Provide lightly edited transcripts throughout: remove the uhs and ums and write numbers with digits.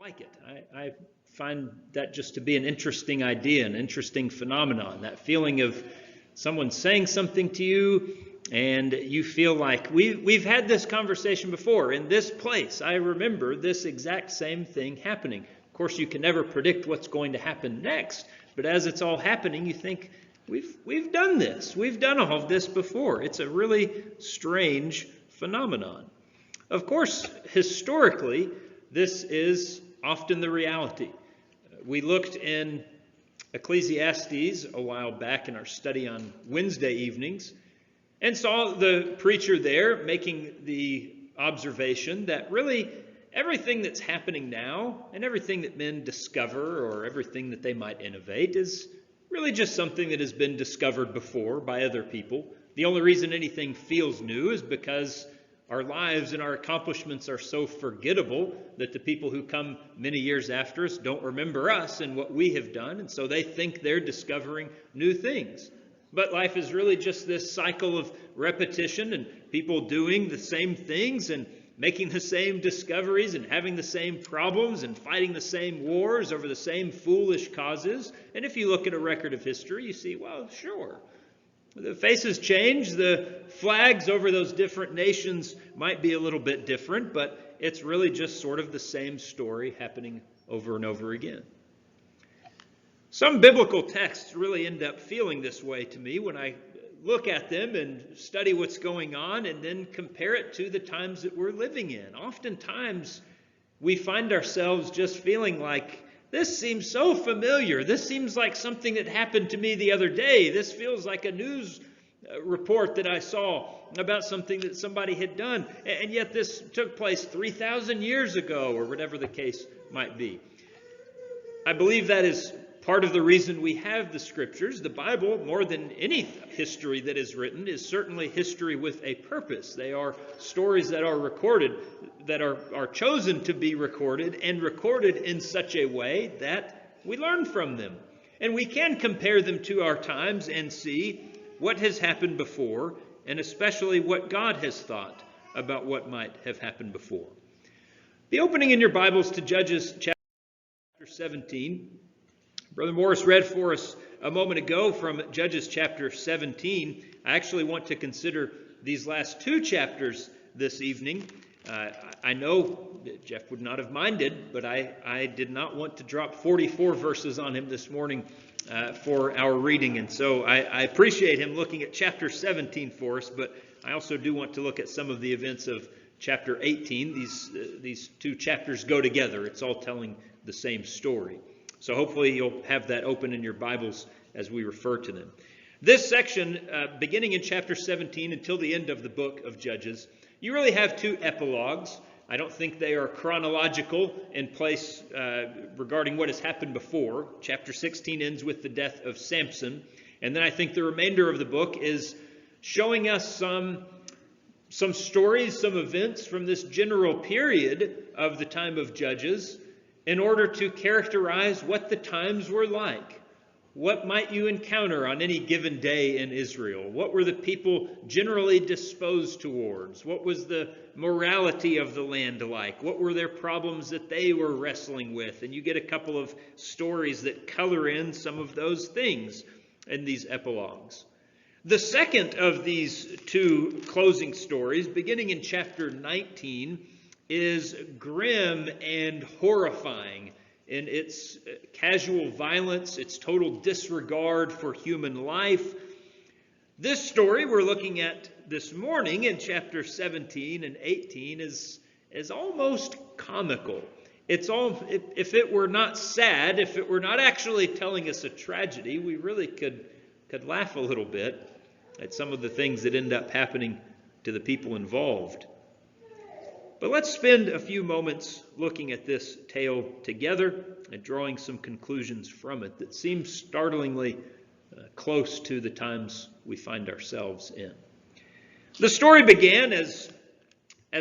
like it. I find that just to be an interesting idea, an interesting phenomenon, that feeling of someone saying something to you and you feel like we've had this conversation before in this place. I remember this exact same thing happening. Of course, you can never predict what's going to happen next, but as it's all happening, you think, we've done this. We've done all of this before. It's a really strange phenomenon. Of course, historically, this is often the reality. We looked in Ecclesiastes a while back in our study on Wednesday evenings and saw the preacher there making the observation that really everything that's happening now and everything that men discover or everything that they might innovate is really just something that has been discovered before by other people. The only reason anything feels new is because our lives and our accomplishments are so forgettable that the people who come many years after us don't remember us and what we have done, and so they think they're discovering new things. But life is really just this cycle of repetition and people doing the same things and making the same discoveries and having the same problems and fighting the same wars over the same foolish causes. And if you look at a record of history, you see, well, sure, the faces change, the flags over those different nations might be a little bit different, but it's really just sort of the same story happening over and over again. Some biblical texts really end up feeling this way to me when I look at them and study what's going on and then compare it to the times that we're living in. Oftentimes, we find ourselves just feeling like, this seems so familiar. This seems like something that happened to me the other day. This feels like a news report that I saw about something that somebody had done. And yet this took place 3,000 years ago, or whatever the case might be. I believe that is part of the reason we have the Scriptures. The Bible, more than any history that is written, is certainly history with a purpose. They are stories that are recorded, that are chosen to be recorded, and recorded in such a way that we learn from them. And we can compare them to our times and see what has happened before, and especially what God has thought about what might have happened before. The opening in your Bibles to Judges chapter 17. Brother Morris read for us a moment ago from Judges chapter 17. I actually want to consider these last two chapters this evening. I know that Jeff would not have minded, but I did not want to drop 44 verses on him this morning for our reading. And so I appreciate him looking at chapter 17 for us, but I also do want to look at some of the events of chapter 18. These two chapters go together. It's all telling the same story. So hopefully you'll have that open in your Bibles as we refer to them. This section, beginning in chapter 17 until the end of the book of Judges, you really have two epilogues. I don't think they are chronological in place regarding what has happened before. Chapter 16 ends with the death of Samson. And then I think the remainder of the book is showing us some stories, some events from this general period of the time of Judges, in order to characterize what the times were like. What might you encounter on any given day in Israel? What were the people generally disposed towards? What was the morality of the land like? What were their problems that they were wrestling with? And you get a couple of stories that color in some of those things in these epilogues. The second of these two closing stories, beginning in chapter 19, is grim and horrifying in its casual violence, its total disregard for human life. This story we're looking at this morning in chapter 17 and 18 is almost comical. If it were not sad, if it were not actually telling us a tragedy, we really could laugh a little bit at some of the things that end up happening to the people involved. But let's spend a few moments looking at this tale together and drawing some conclusions from it that seem startlingly close to the times we find ourselves in. The story began as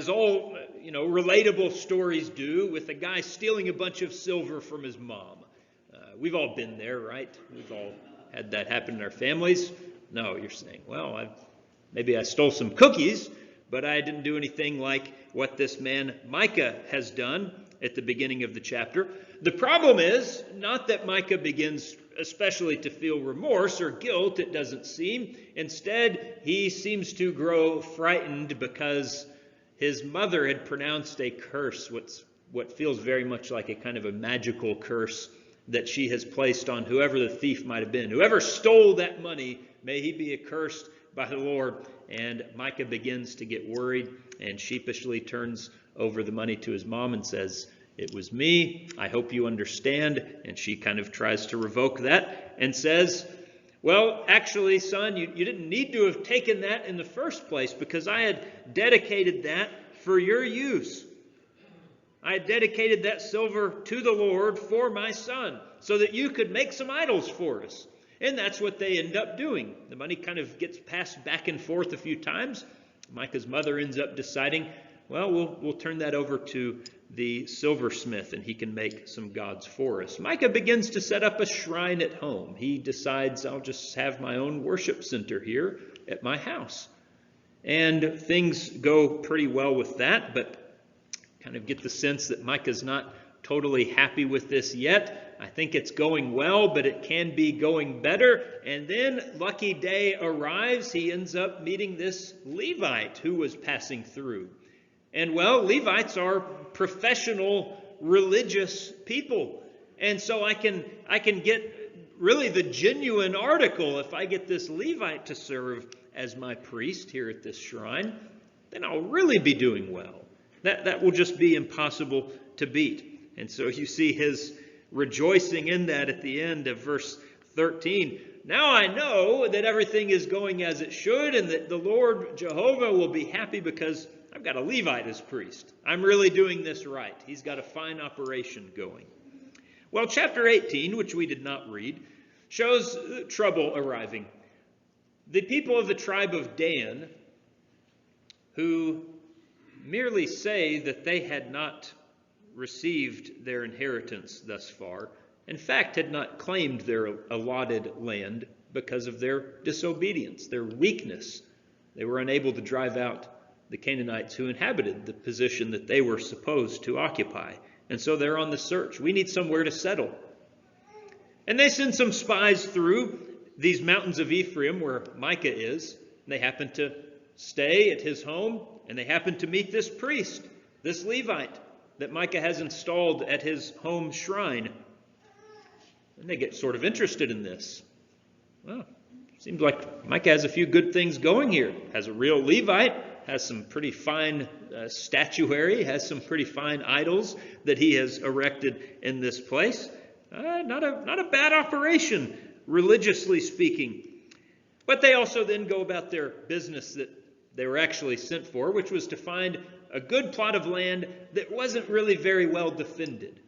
all relatable stories do, with a guy stealing a bunch of silver from his mom. We've all been there, right? We've all had that happen in our families. No, you're saying, well, maybe I stole some cookies, but I didn't do anything like what this man Micah has done. at the beginning of the chapter. The problem is not that Micah begins especially to feel remorse or guilt, it doesn't seem. Instead, he seems to grow frightened because his mother had pronounced a curse, what feels very much like a kind of a magical curse that she has placed on whoever the thief might have been. Whoever stole that money, may he be accursed by the Lord. And Micah begins to get worried and sheepishly turns over the money to his mom and says, "It was me. I hope you understand." And she kind of tries to revoke that and says, "Well, actually, son, you didn't need to have taken that in the first place because I had dedicated that for your use. I had dedicated that silver to the Lord for my son so that you could make some idols for us." And that's what they end up doing. The money kind of gets passed back and forth a few times. Micah's mother ends up deciding, well, we'll turn that over to the silversmith and he can make some gods for us. Micah begins to set up a shrine at home. He decides, I'll just have my own worship center here at my house. And things go pretty well with that, but kind of get the sense that Micah's not totally happy with this yet. I think it's going well, but it can be going better. And then lucky day arrives. He ends up meeting this Levite who was passing through. And well, Levites are professional religious people. And so I can get really the genuine article. If I get this Levite to serve as my priest here at this shrine, then I'll really be doing well. That will just be impossible to beat. And so you see his rejoicing in that at the end of verse 13. Now I know that everything is going as it should and that the Lord Jehovah will be happy because I've got a Levite as priest. I'm really doing this right. He's got a fine operation going. Well, chapter 18, which we did not read, shows trouble arriving. The people of the tribe of Dan, who merely say that they had not received their inheritance thus far, in fact had not claimed their allotted land because of their disobedience, their weakness. They were unable to drive out the Canaanites who inhabited the position that they were supposed to occupy. And so they're on the search. We need somewhere to settle. And they send some spies through these mountains of Ephraim where Micah is. And they happen to stay at his home, and they happen to meet this priest, this Levite, that Micah has installed at his home shrine. And they get sort of interested in this. Well, seems like Micah has a few good things going here. Has a real Levite, has some pretty fine statuary, has some pretty fine idols that he has erected in this place. Not a bad operation, religiously speaking. But they also then go about their business that they were actually sent for, which was to find a good plot of land that wasn't really very well defended.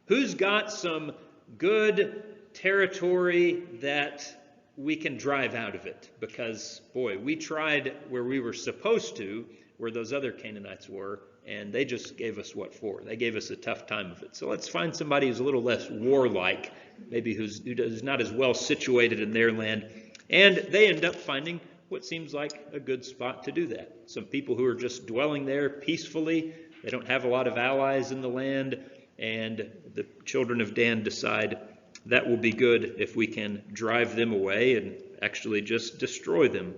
Who's got some good territory that we can drive out of it? Because, boy, we tried where we were supposed to, where those other Canaanites were, and they just gave us what for? They gave us a tough time of it. So let's find somebody who's a little less warlike, maybe who's not as well situated in their land. And they end up finding what seems like a good spot to do that. Some people who are just dwelling there peacefully. They don't have a lot of allies in the land. And the children of Dan decide that will be good if we can drive them away and actually just destroy them.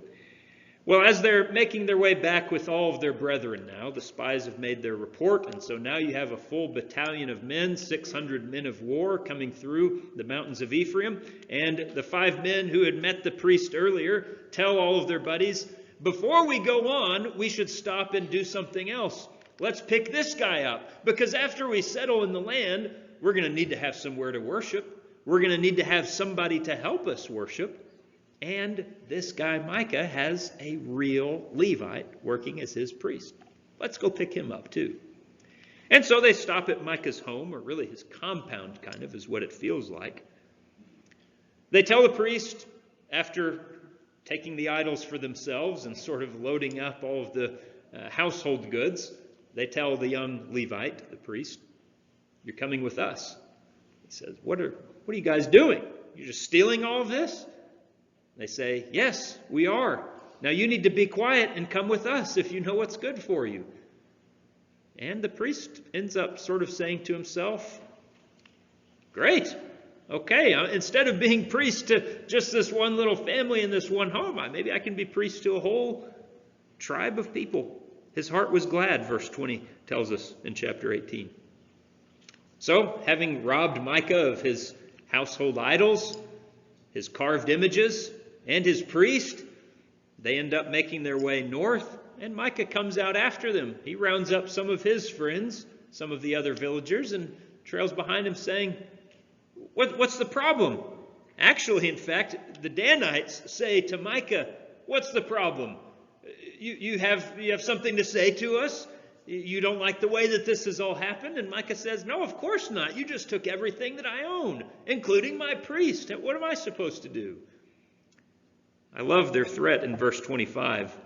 Well, as they're making their way back with all of their brethren now, the spies have made their report, and so now you have a full battalion of men, 600 men of war coming through the mountains of Ephraim, and the 5 men who had met the priest earlier tell all of their buddies, before we go on, we should stop and do something else. Let's pick this guy up, because after we settle in the land, we're going to need to have somewhere to worship. We're going to need to have somebody to help us worship. And this guy Micah has a real Levite working as his priest. Let's go pick him up too. And so they stop at Micah's home, or really his compound kind of is what it feels like. They tell the priest, after taking the idols for themselves and sort of loading up all of the household goods, they tell the young Levite, the priest, you're coming with us. He says, what are you guys doing? You're just stealing all of this? They say, yes, we are. Now you need to be quiet and come with us if you know what's good for you. And the priest ends up sort of saying to himself, great, okay, instead of being priest to just this one little family in this one home, maybe I can be priest to a whole tribe of people. His heart was glad, verse 20 tells us in chapter 18. So, having robbed Micah of his household idols, his carved images, and his priest, they end up making their way north, and Micah comes out after them. He rounds up some of his friends, some of the other villagers, and trails behind him saying, what's the problem? Actually, in fact, the Danites say to Micah, what's the problem? You have something to say to us? You don't like the way that this has all happened? And Micah says, no, of course not. You just took everything that I own, including my priest. What am I supposed to do? I love their threat in verse 25.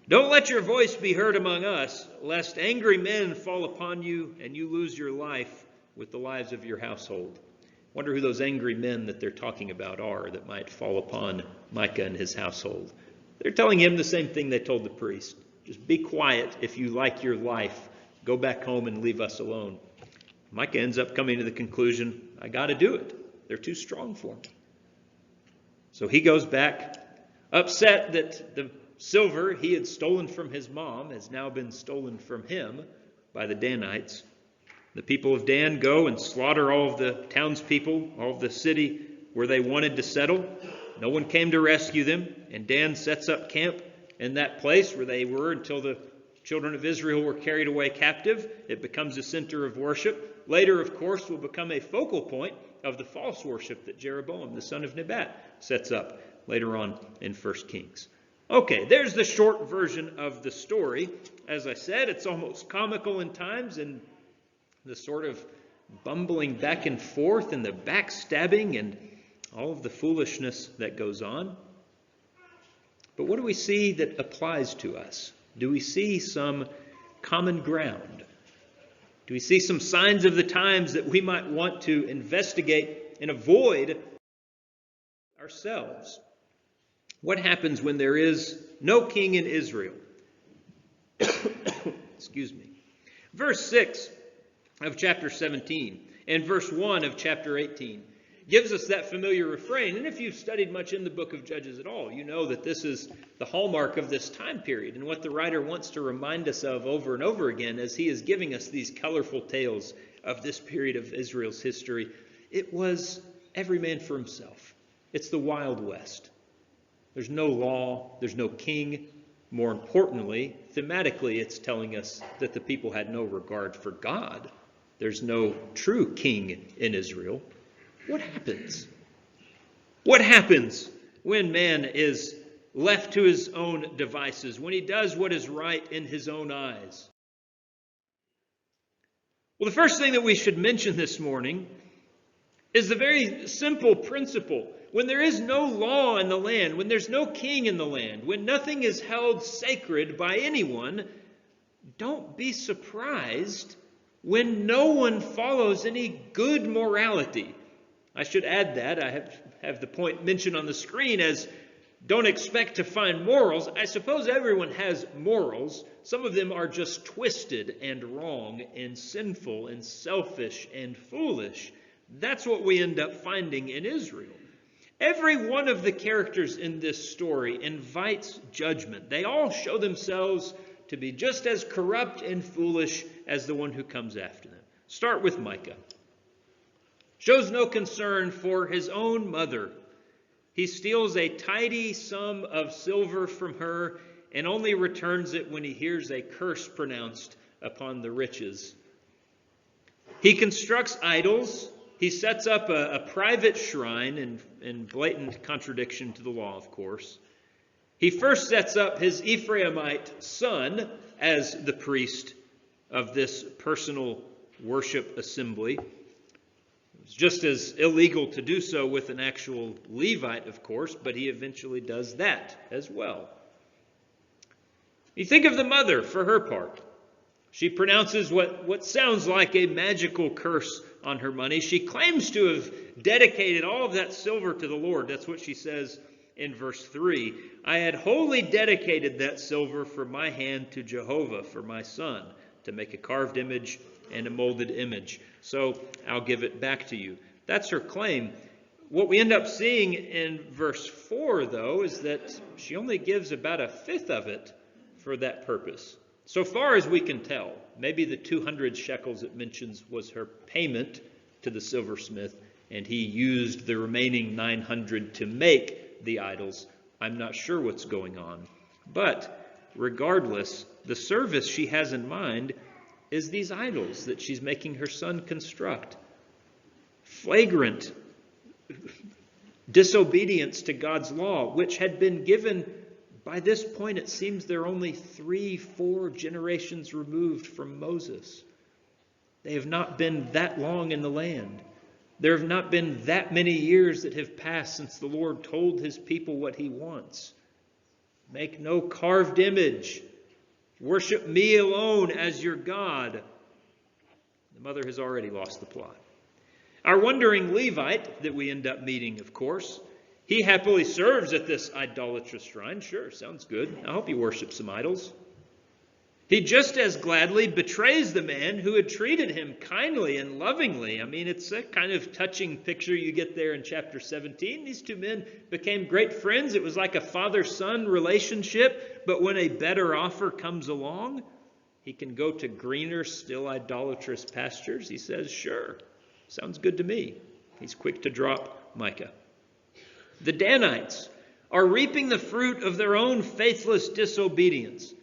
Don't let your voice be heard among us, lest angry men fall upon you and you lose your life with the lives of your household. Wonder who those angry men that they're talking about are that might fall upon Micah and his household. They're telling him the same thing they told the priest. Just be quiet if you like your life. Go back home and leave us alone. Micah ends up coming to the conclusion, I got to do it. They're too strong for me. So he goes back, upset that the silver he had stolen from his mom has now been stolen from him by the Danites. The people of Dan go and slaughter all of the townspeople, all of the city where they wanted to settle. No one came to rescue them, and Dan sets up camp in that place where they were until the children of Israel were carried away captive. It becomes a center of worship. Later, of course, will become a focal point of the false worship that Jeroboam, the son of Nebat, sets up later on in 1 Kings. Okay, there's the short version of the story. As I said, it's almost comical in times, and the sort of bumbling back and forth and the backstabbing and all of the foolishness that goes on. But what do we see that applies to us? Do we see some common ground? Do we see some signs of the times that we might want to investigate and avoid ourselves? What happens when there is no king in Israel? Excuse me. Verse 6 of chapter 17 and verse 1 of chapter 18 gives us that familiar refrain. And if you've studied much in the book of Judges at all, you know that this is the hallmark of this time period and what the writer wants to remind us of over and over again as he is giving us these colorful tales of this period of Israel's history. It was every man for himself. It's the Wild West. There's no law, there's no king. More importantly, thematically, it's telling us that the people had no regard for God. There's no true king in Israel. What happens? What happens when man is left to his own devices, when he does what is right in his own eyes? Well, the first thing that we should mention this morning is the very simple principle. When there is no law in the land, when there's no king in the land, when nothing is held sacred by anyone, don't be surprised when no one follows any good morality. I should add that. I have the point mentioned on the screen as don't expect to find morals. I suppose everyone has morals. Some of them are just twisted and wrong and sinful and selfish and foolish. That's what we end up finding in Israel. Every one of the characters in this story invites judgment. They all show themselves to be just as corrupt and foolish as the one who comes after them. Start with Micah. Shows no concern for his own mother. He steals a tidy sum of silver from her and only returns it when he hears a curse pronounced upon the riches. He constructs idols. He sets up a private shrine in blatant contradiction to the law, of course. He first sets up his Ephraimite son as the priest of this personal worship assembly. It's just as illegal to do so with an actual Levite, of course, but he eventually does that as well. You think of the mother for her part. She pronounces what sounds like a magical curse on her money. She claims to have dedicated all of that silver to the Lord. That's what she says in verse 3. I had wholly dedicated that silver from my hand to Jehovah for my son. to make a carved image and a molded image. So I'll give it back to you. That's her claim. What we end up seeing in verse 4, though, is that she only gives about a fifth of it for that purpose. So far as we can tell, maybe the 200 shekels it mentions was her payment to the silversmith, and he used the remaining 900 to make the idols. I'm not sure what's going on. But regardless, the service she has in mind is these idols that she's making her son construct. Flagrant disobedience to God's law, which had been given, by this point it seems they're only 3-4 generations removed from Moses. They have not been that long in the land. There have not been that many years that have passed since the Lord told his people what he wants. Make no carved image. Worship me alone as your God. The mother has already lost the plot. Our wandering Levite that we end up meeting, of course, he happily serves at this idolatrous shrine. Sure, sounds good. I hope he worships some idols. He just as gladly betrays the man who had treated him kindly and lovingly. I mean, it's a kind of touching picture you get there in chapter 17. These two men became great friends. It was like a father-son relationship. But when a better offer comes along, he can go to greener, still idolatrous pastures. He says, sure, sounds good to me. He's quick to drop Micah. The Danites are reaping the fruit of their own faithless disobedience.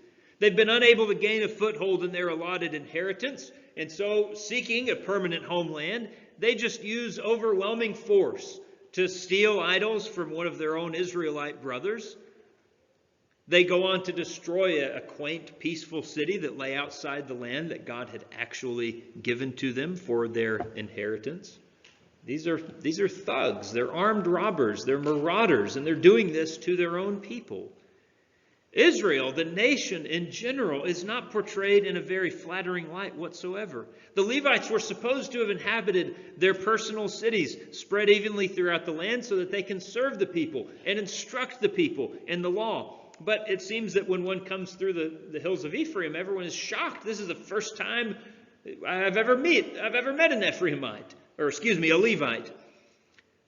They've been unable to gain a foothold in their allotted inheritance, and so, seeking a permanent homeland, they just use overwhelming force to steal idols from one of their own Israelite brothers. They go on to destroy a quaint, peaceful city that lay outside the land that God had actually given to them for their inheritance. These are thugs. They're armed robbers. They're marauders, and they're doing this to their own people. Israel, the nation in general, is not portrayed in a very flattering light whatsoever. The Levites were supposed to have inhabited their personal cities, spread evenly throughout the land so that they can serve the people and instruct the people in the law. But it seems that when one comes through the hills of Ephraim, everyone is shocked. This is the first time I've ever met an Ephraimite, a Levite.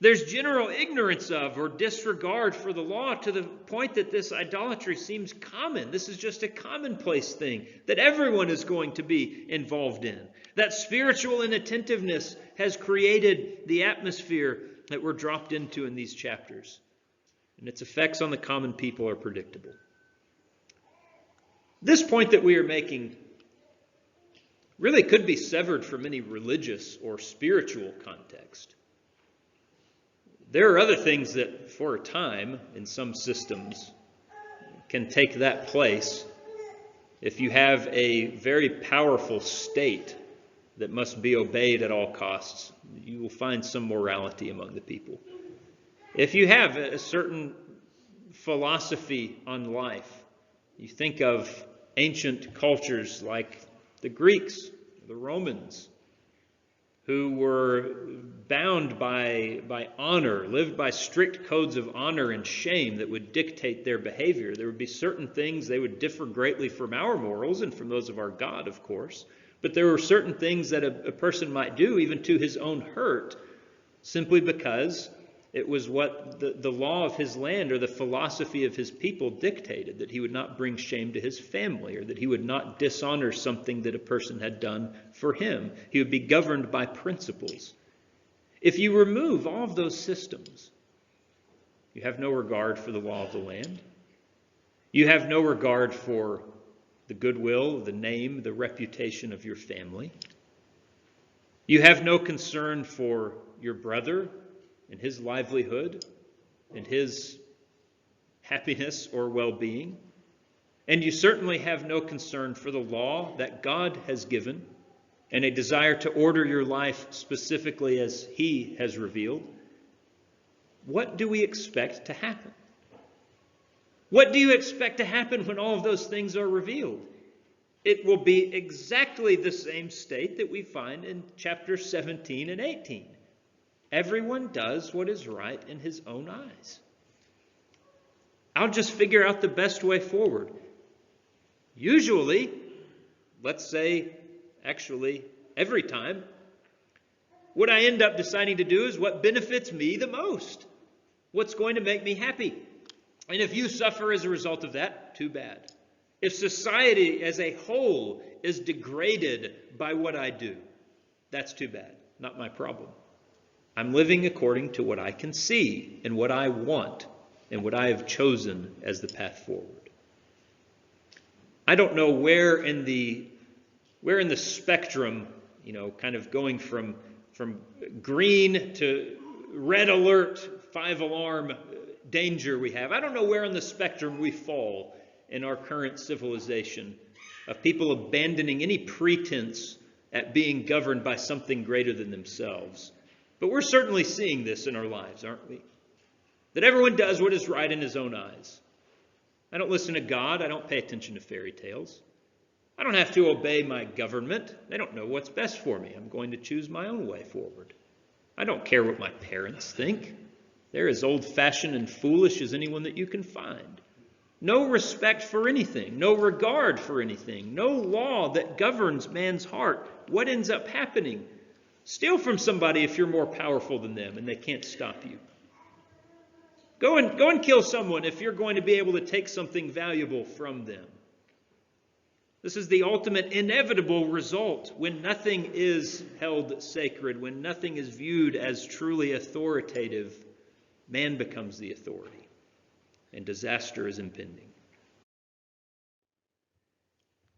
There's general ignorance of or disregard for the law to the point that this idolatry seems common. This is just a commonplace thing that everyone is going to be involved in. That spiritual inattentiveness has created the atmosphere that we're dropped into in these chapters. And its effects on the common people are predictable. This point that we are making really could be severed from any religious or spiritual context. There are other things that, for a time, in some systems, can take that place. If you have a very powerful state that must be obeyed at all costs, you will find some morality among the people. If you have a certain philosophy on life, you think of ancient cultures like the Greeks, the Romans, who were bound by honor, lived by strict codes of honor and shame that would dictate their behavior. There would be certain things they would differ greatly from our morals and from those of our God, of course. But there were certain things that a person might do, even to his own hurt, simply because it was what the law of his land or the philosophy of his people dictated, that he would not bring shame to his family or that he would not dishonor something that a person had done for him. He would be governed by principles. If you remove all of those systems, you have no regard for the law of the land. You have no regard for the goodwill, the name, the reputation of your family. You have no concern for your brother and his livelihood and his happiness or well-being. And you certainly have no concern for the law that God has given and a desire to order your life specifically as he has revealed. What do we expect to happen? What do you expect to happen when all of those things are revealed? It will be exactly the same state that we find in chapters 17 and 18. Everyone does what is right in his own eyes. I'll just figure out the best way forward. Usually, let's say, actually, every time, what I end up deciding to do is what benefits me the most. What's going to make me happy? And if you suffer as a result of that, too bad. If society as a whole is degraded by what I do, that's too bad. Not my problem. I'm living according to what I can see and what I want and what I have chosen as the path forward. I don't know where in the spectrum, kind of going from green to red alert, 5-alarm danger we have. I don't know where on the spectrum we fall in our current civilization of people abandoning any pretense at being governed by something greater than themselves. But we're certainly seeing this in our lives, aren't we? That everyone does what is right in his own eyes. I don't listen to God. I don't pay attention to fairy tales. I don't have to obey my government. They don't know what's best for me. I'm going to choose my own way forward. I don't care what my parents think. They're as old-fashioned and foolish as anyone that you can find. No respect for anything, no regard for anything, no law that governs man's heart. What ends up happening? Steal from somebody if you're more powerful than them and they can't stop you. Go and kill someone if you're going to be able to take something valuable from them. This is the ultimate inevitable result when nothing is held sacred, when nothing is viewed as truly authoritative. Man becomes the authority, and disaster is impending.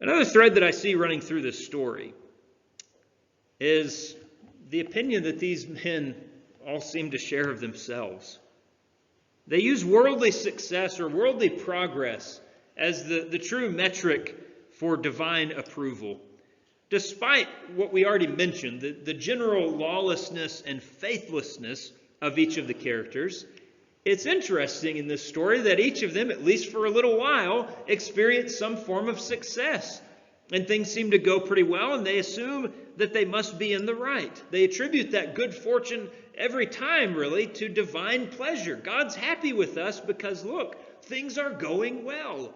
Another thread that I see running through this story is the opinion that these men all seem to share of themselves. They use worldly success or worldly progress as the true metric for divine approval. Despite what we already mentioned, the general lawlessness and faithlessness of each of the characters, it's interesting in this story that each of them, at least for a little while, experience some form of success. And things seem to go pretty well, and they assume that they must be in the right. They attribute that good fortune every time, really, to divine pleasure. God's happy with us because, look, things are going well.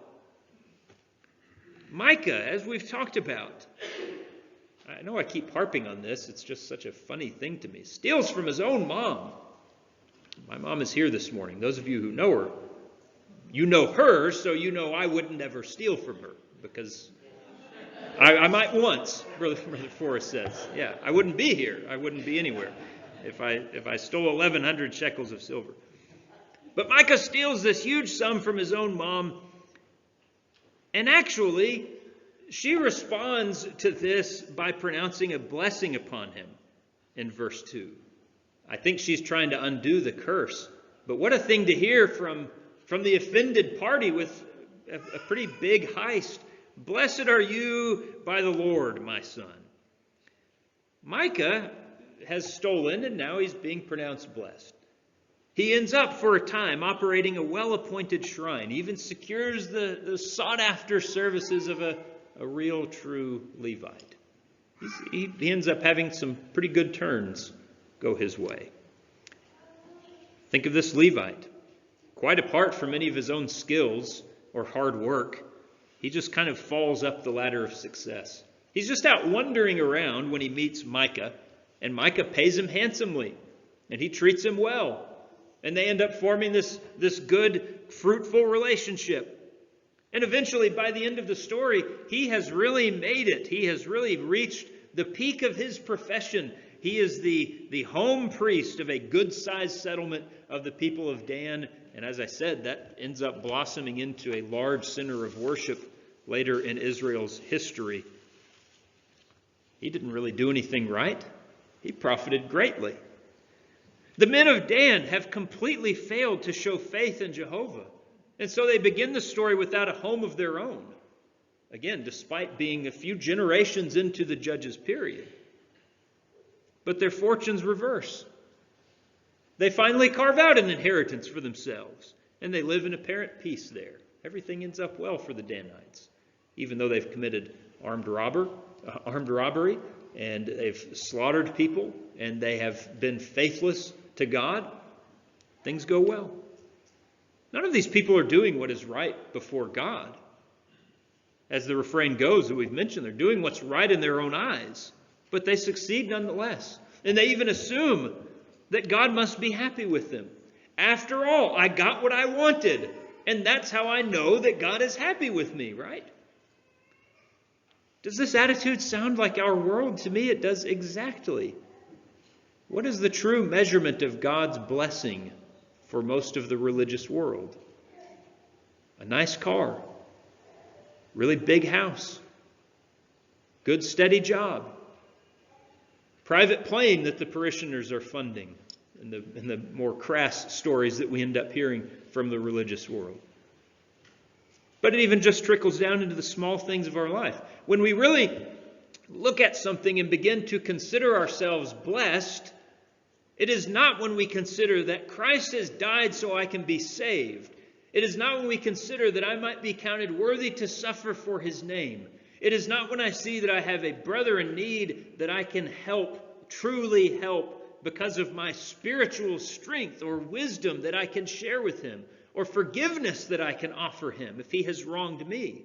Micah, as we've talked about, I know I keep harping on this, it's just such a funny thing to me, steals from his own mom. My mom is here this morning. Those of you who know her, you know her, so you know I wouldn't ever steal from her, because I might once, Brother Forrest says. Yeah, I wouldn't be here. I wouldn't be anywhere if I stole 1,100 shekels of silver. But Micah steals this huge sum from his own mom, and actually, she responds to this by pronouncing a blessing upon him in verse 2. I think she's trying to undo the curse. But what a thing to hear from the offended party with a pretty big heist. Blessed are you by the Lord, my son. Micah has stolen, and now he's being pronounced blessed. He ends up, for a time, operating a well-appointed shrine. He even secures the sought-after services of a real, true Levite. He ends up having some pretty good turns go his way. Think of this Levite. Quite apart from any of his own skills or hard work, he just kind of falls up the ladder of success. He's just out wandering around when he meets Micah, and Micah pays him handsomely, and he treats him well. And they end up forming this good, fruitful relationship. And eventually, by the end of the story, he has really made it. He has really reached the peak of his profession. He is the home priest of a good-sized settlement of the people of Dan. And as I said, that ends up blossoming into a large center of worship later in Israel's history. He didn't really do anything right. He profited greatly. The men of Dan have completely failed to show faith in Jehovah. And so they begin the story without a home of their own. Again, despite being a few generations into the judges' period. But their fortunes reverse. They finally carve out an inheritance for themselves. And they live in apparent peace there. Everything ends up well for the Danites. Even though they've committed armed robbery, and they've slaughtered people, and they have been faithless to God, things go well. None of these people are doing what is right before God. As the refrain goes that we've mentioned, they're doing what's right in their own eyes, but they succeed nonetheless. And they even assume that God must be happy with them. After all, I got what I wanted, and that's how I know that God is happy with me, right? Does this attitude sound like our world? To me, it does exactly. What is the true measurement of God's blessing for most of the religious world? A nice car, really big house, good steady job, private plane that the parishioners are funding, in the more crass stories that we end up hearing from the religious world. But it even just trickles down into the small things of our life. When we really look at something and begin to consider ourselves blessed, it is not when we consider that Christ has died so I can be saved. It is not when we consider that I might be counted worthy to suffer for his name. It is not when I see that I have a brother in need that I can help, truly help, because of my spiritual strength or wisdom that I can share with him, or forgiveness that I can offer him if he has wronged me.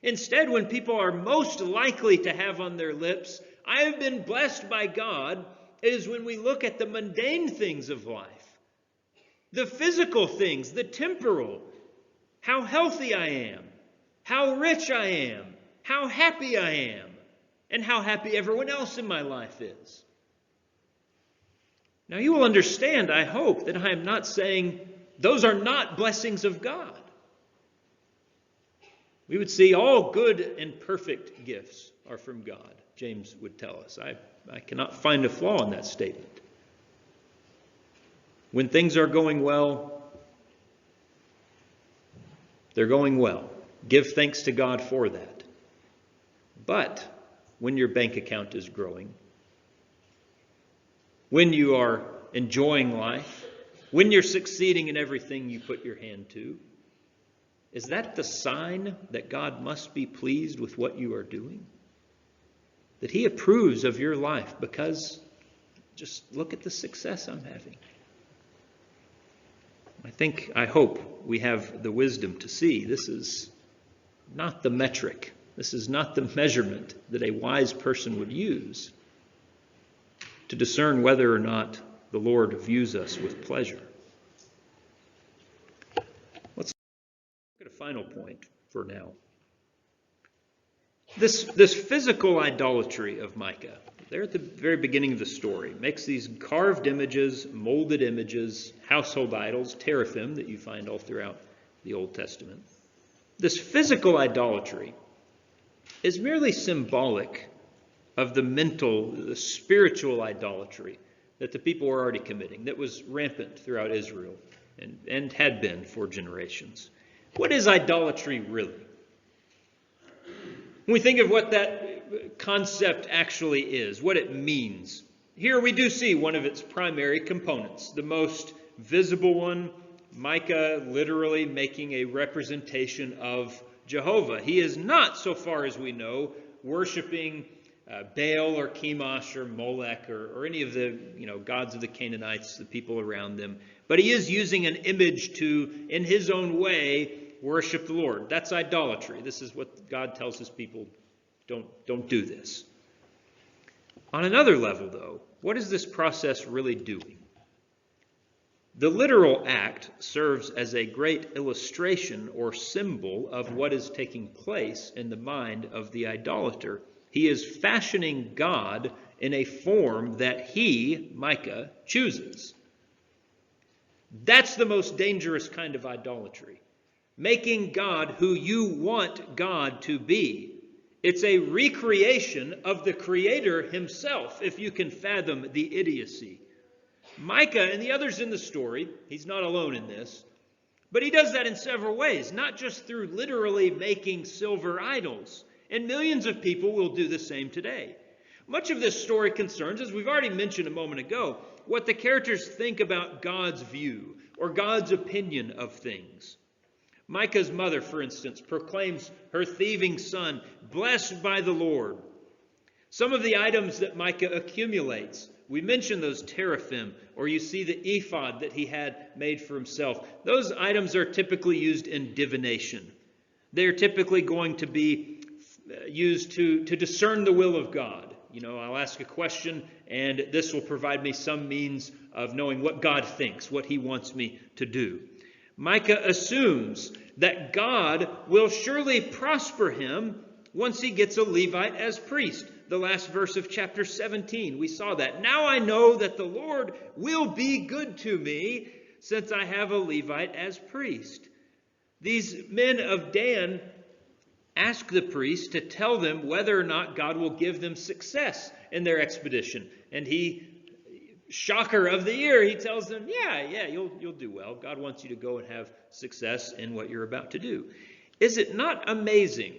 Instead, when people are most likely to have on their lips, I have been blessed by God, it is when we look at the mundane things of life. The physical things, the temporal, how healthy I am, how rich I am, how happy I am, and how happy everyone else in my life is. Now you will understand, I hope, that I am not saying those are not blessings of God. We would see all good and perfect gifts are from God, James would tell us. I cannot find a flaw in that statement. When things are going well, they're going well. Give thanks to God for that. But when your bank account is growing, when you are enjoying life, when you're succeeding in everything you put your hand to, is that the sign that God must be pleased with what you are doing? That he approves of your life because just look at the success I'm having. I hope we have the wisdom to see this is not the metric. This is not the measurement that a wise person would use to discern whether or not the Lord views us with pleasure. Let's look at a final point for now. This physical idolatry of Micah, there at the very beginning of the story, makes these carved images, molded images, household idols, teraphim that you find all throughout the Old Testament. This physical idolatry is merely symbolic of the spiritual idolatry that the people were already committing, that was rampant throughout Israel and had been for generations. What is idolatry really? When we think of what that concept actually is, what it means, here we do see one of its primary components, the most visible one, Micah literally making a representation of Jehovah. He is not, so far as we know, worshiping Baal or Chemosh or Molech or any of the gods of the Canaanites, the people around them. But he is using an image to, in his own way, worship the Lord. That's idolatry. This is what God tells his people, don't do this. On another level, though, what is this process really doing? The literal act serves as a great illustration or symbol of what is taking place in the mind of the idolater. He is fashioning God in a form that he, Micah, chooses. That's the most dangerous kind of idolatry. Making God who you want God to be. It's a recreation of the Creator himself, if you can fathom the idiocy. Micah and the others in the story, he's not alone in this, but he does that in several ways, not just through literally making silver idols. And millions of people will do the same today. Much of this story concerns, as we've already mentioned a moment ago, what the characters think about God's view or God's opinion of things. Micah's mother, for instance, proclaims her thieving son, blessed by the Lord. Some of the items that Micah accumulates, we mentioned those teraphim, or you see the ephod that he had made for himself. Those items are typically used in divination. They're typically going to be used to discern the will of God. I'll ask a question, and this will provide me some means of knowing what God thinks, what he wants me to do. Micah assumes that God will surely prosper him once he gets a Levite as priest. The last verse of chapter 17, we saw that. Now I know that the Lord will be good to me, since I have a Levite as priest. These men of Dan ask the priest to tell them whether or not God will give them success in their expedition. And he, shocker of the year, he tells them, yeah, you'll do well. God wants you to go and have success in what you're about to do. Is it not amazing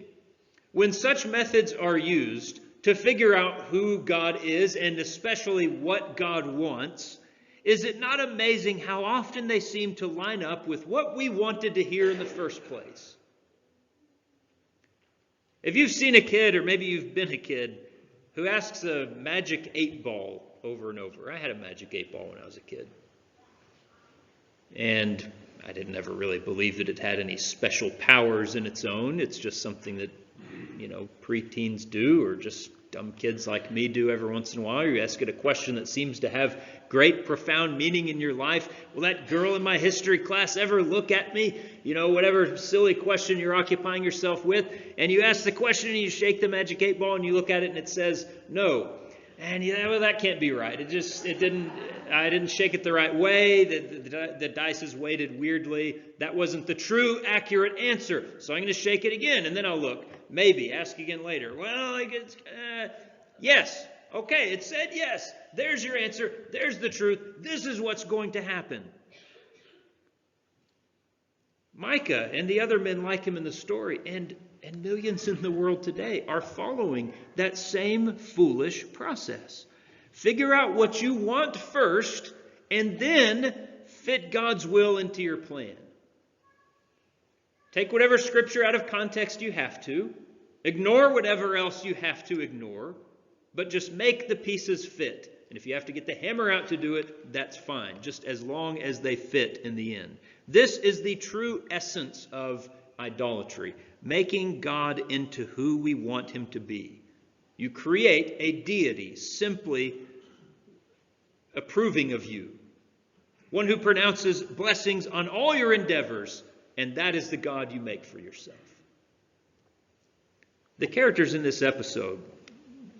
when such methods are used to figure out who God is and especially what God wants? Is it not amazing how often they seem to line up with what we wanted to hear in the first place? If you've seen a kid, or maybe you've been a kid, who asks a magic 8-ball over and over. I had a magic 8-ball when I was a kid. And I didn't ever really believe that it had any special powers in its own. It's just something that, preteens do, or just dumb kids like me do every once in a while. You ask it a question that seems to have great, profound meaning in your life. Will that girl in my history class ever look at me? Whatever silly question you're occupying yourself with. And you ask the question and you shake the magic 8-ball and you look at it and it says no. And well, that can't be right. I didn't shake it the right way. The dice is weighted weirdly. That wasn't the true, accurate answer. So I'm going to shake it again, and then I'll look. Maybe. Ask again later. Well, yes. Okay, it said yes. There's your answer. There's the truth. This is what's going to happen. Micah and the other men like him in the story, and millions in the world today, are following that same foolish process. Figure out what you want first, and then fit God's will into your plan. Take whatever scripture out of context you have to. Ignore whatever else you have to ignore. But just make the pieces fit. And if you have to get the hammer out to do it, that's fine. Just as long as they fit in the end. This is the true essence of idolatry. Making God into who we want him to be. You create a deity simply approving of you. One who pronounces blessings on all your endeavors, and that is the God you make for yourself. The characters in this episode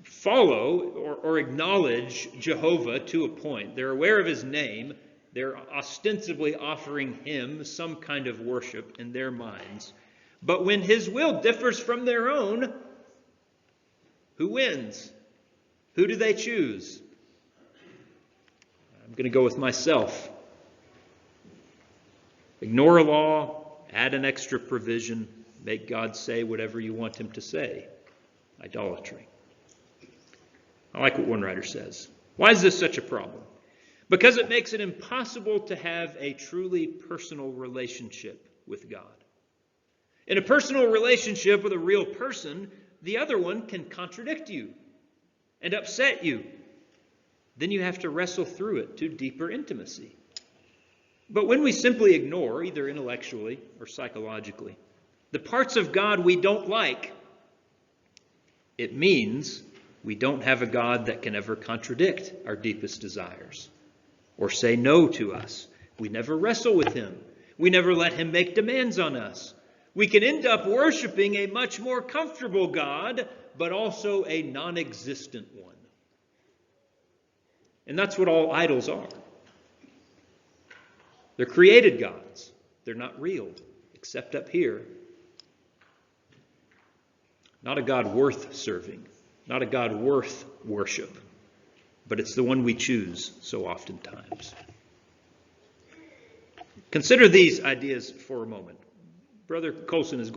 follow or acknowledge Jehovah to a point. They're aware of his name. They're ostensibly offering him some kind of worship in their minds. But when his will differs from their own, who wins? Who do they choose? I'm going to go with myself. Ignore a law, add an extra provision, make God say whatever you want him to say. Idolatry. I like what one writer says. Why is this such a problem? Because it makes it impossible to have a truly personal relationship with God. In a personal relationship with a real person, the other one can contradict you and upset you. Then you have to wrestle through it to deeper intimacy. But when we simply ignore, either intellectually or psychologically, the parts of God we don't like, it means we don't have a God that can ever contradict our deepest desires or say no to us. We never wrestle with him. We never let him make demands on us. We can end up worshiping a much more comfortable God, but also a non-existent one. And that's what all idols are. They're created gods. They're not real, except up here. Not a God worth serving. Not a God worth worship. But it's the one we choose so oftentimes. Consider these ideas for a moment. Brother Colson is